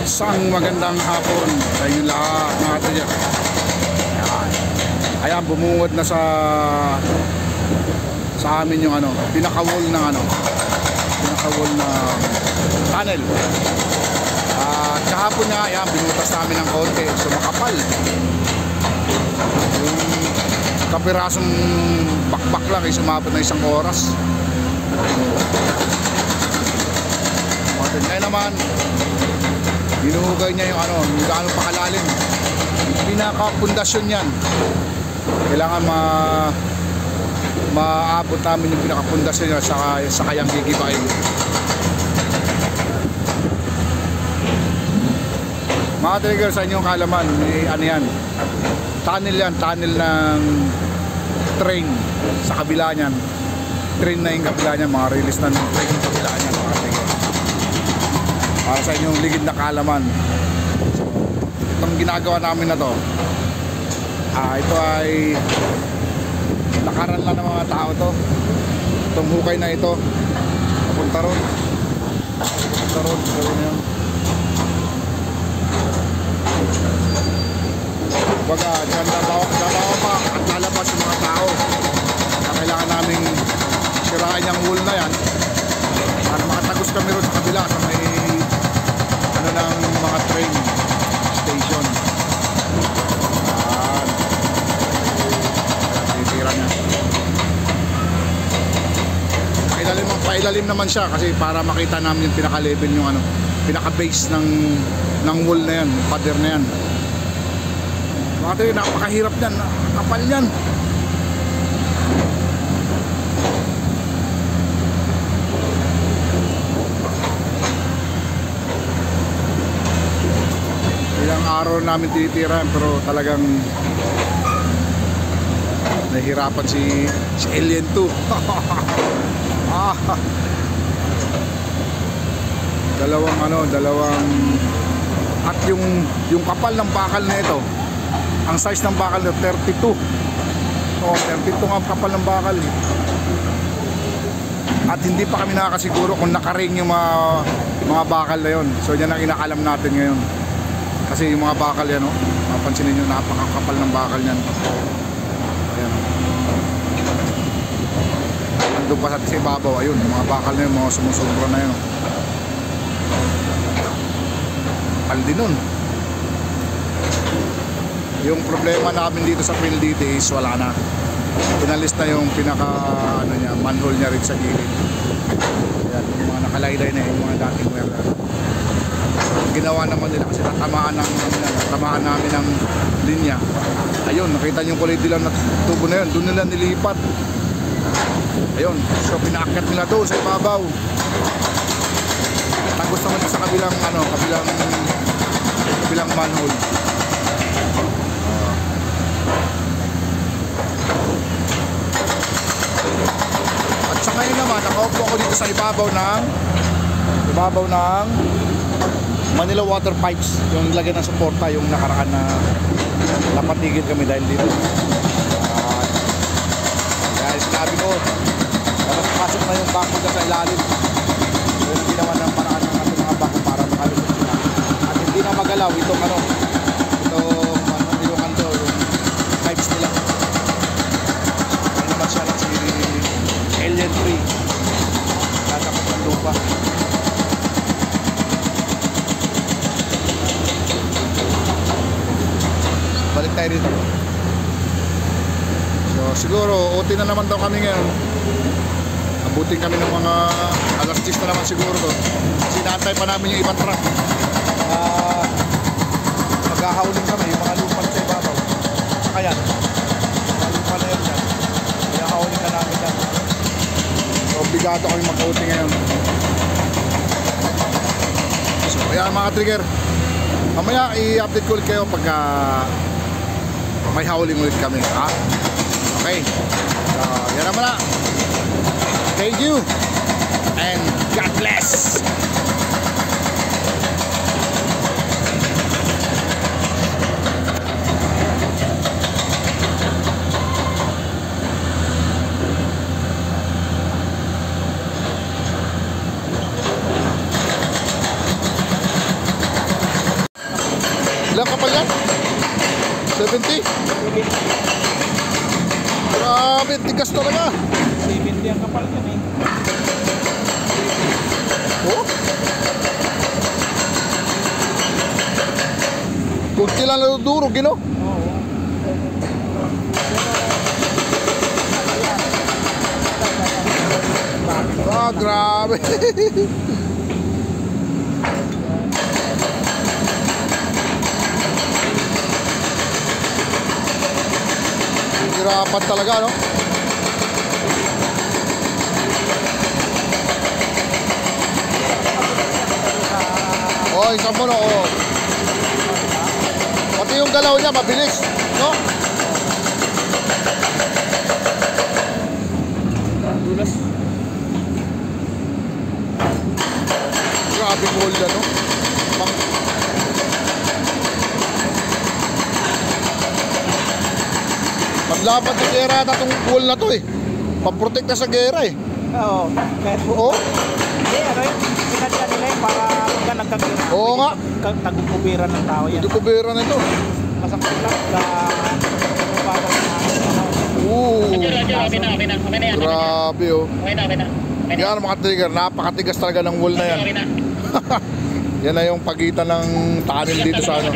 Isang magandang hapon sa inyo lahat mga trigger. Ayan, bumungod na sa amin yung pinaka-wall ng pinaka-wall na tunnel. At kahapon nga, ayan, binutas namin ng konti, so makapal. Yung kapirasong bakbak lang ay sumabot na 1 oras. Ngayon naman, binuhugay niya yung yung gaano pa kalalim. Pinaka-pundasyon yan. Kailangan maabot namin yung pinaka-pundasyon niya sa kayang gigibain. Mga trigger, sa inyong kalaman, may yan. Tunnel yan, tunnel ng train sa kabila niyan. Train na yung kabila niyan, mga release na ng train yung kabila niyan, mga trigger. Para sa inyong ligid na kalaman. So, itong ginagawa namin na to, ito ay lakaran lang ng mga tao to. Itong hukay na ito papunta ron, gawin yun. Baga dyan dalawa pa at lalabas yung mga tao na kailangan namin sirain yung wall na yan para makatagos kami ron sa kabila sa may ng mga train station. Titira niya. Pailalim naman siya kasi para makita namin yung pinaka-level yung pinaka-base ng wall na yan, pader na yan. Bakit napakahirap yan, kapal yan. Ilang araw namin tinitira pero talagang nahihirapan si Alien 2. dalawang at yung kapal ng bakal na ito, ang size ng bakal na 32. 32 ang kapal ng bakal. At hindi pa kami nakakasiguro kung nakaring yung mga bakal na yon. So yan ang inaalam natin ngayon. Kasi yung mga bakal yan, mapansin ninyo, napakakapal ng bakal yan. Ayan. Nandun pa sa ibabaw, ayun, yung mga bakal na yun, mga sumusubra na yun. Kapal din nun. Yung problema namin dito sa PhilDT is wala na. Pinalis na yung manhole niya rin sa gilid. Ayan, yung mga nakalaylay na yung mga dating welder. Ginawa naman nila kasi tatamaan namin ng linya. Ayun, nakita niyo yung kulay dilaw na tubo na yun, doon nila nilipat. Ayun, so pinaakyat nila doon sa ibabaw. Tagos naman sa kabilang manhole. At sa ngayon naman, nakaupo ako dito sa ibabaw ng Manila Water Pipes, yung lagyan ng suporta, yung nakaraan na napatigil kami dahil dito. Kaya sinabi ko, dapat pasok na yung bako sa ilalim. Yung ginawa ng paraan ng ating mga bako para makalusot sila. At hindi na magalaw itong yung pipes nila. Ano naman siya lang si Alien 3. Nasakot ng lupa. Balik tayo dito. So siguro OT na naman daw kami ngayon. Abutin kami ng mga alas 10 na naman siguro to. Kasi naantay pa namin yung ibang truck. Maghahauling kami yung mga lupa sa ibabaw. Saka yan, mga lupa na yun yan. Kaya hauling ka namin yan. So obligado kami mag-OT ngayon. So ayan mga trigger, mamaya i-update ko ulit kayo pagka may hauling ulit kami, ha? Okay, so yan naman na. Thank you and God bless. yan? 70? Grabe, tigas talaga. 70 ang kapal yan eh. Oh? Kunti lang nadudurog, you know? Oo. Ah, grabe. Hirapan talaga, no? Oh, isang mo, no? Oh. Pati yung galaw niya, mabilis, no? Dulas. Grabe mo ulit, no? Paglaban ng gera na itong pool na to eh. Pamprotekta sa gera eh. Oo. Kahit Oo. hindi, ano yun? Sinadya nila yun para pagka nagkakira. Oo nga. Tagkukubiran ng tao yan. Hindi ko bera na ito. Masakit lang na pagkakabang na. Grabe oh. Yan mga trigger, napakatigas talaga ng wool na yan. Yan na yung pagitan ng tanim dito sa ano.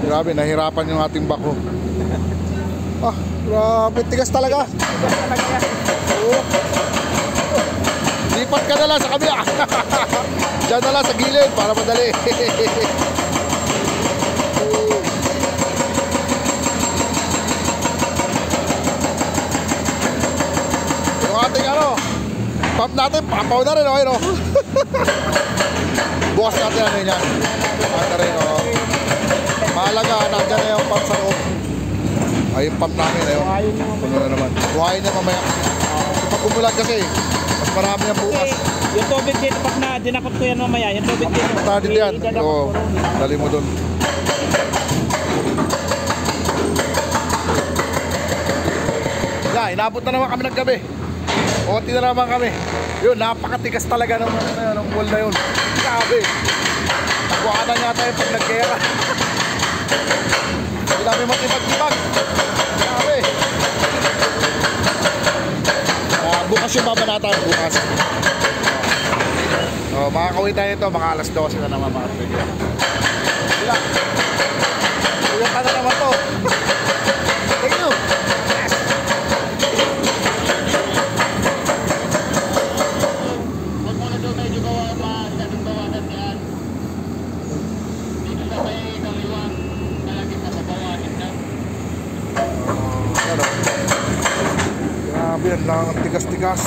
Grabe, nahirapan yung ating bako. Ah, grabe, tigas talaga. Tigas talaga yan. Oo. Lipat ka na lang sa kabila. Diyan na lang sa gilid para madali. Yung ating ano, pump natin, pampaw na rin, okay no? Bukas natin ano yan. Bukas na rin, oh. Mahalaga, nandiyan na yung pump sa loob. Ay, yung pump namin, ayun. Puno na naman. Buhayin niya mamaya. Pag umulan kasi, mas marami yan bukas. Yung tubig dito, pag na dinakot ko yan mamaya, yung tubig dito. Punta dito yan. Oo, dali mo dun. Yeah, inabot na naman kami ng gabi. Konti na naman kami. Yun, napakatigas talaga ng wall na yun. Grabe. Nakuha niya tayo pag nag-gera. Hindi namin matibag-tibag. Grabe. Bukas yung babanatan, bukas. Makakauwi tayo ito, mga alas 12 na naman mga trigger. Sila. Uyan ka na naman to. Thank you. Yes. Huwag mo na doon medyo masyadong bawasan yan. Dito sa may kaliwang kalagit na pabawasin lang. Grabe yan lang, tigas-tigas.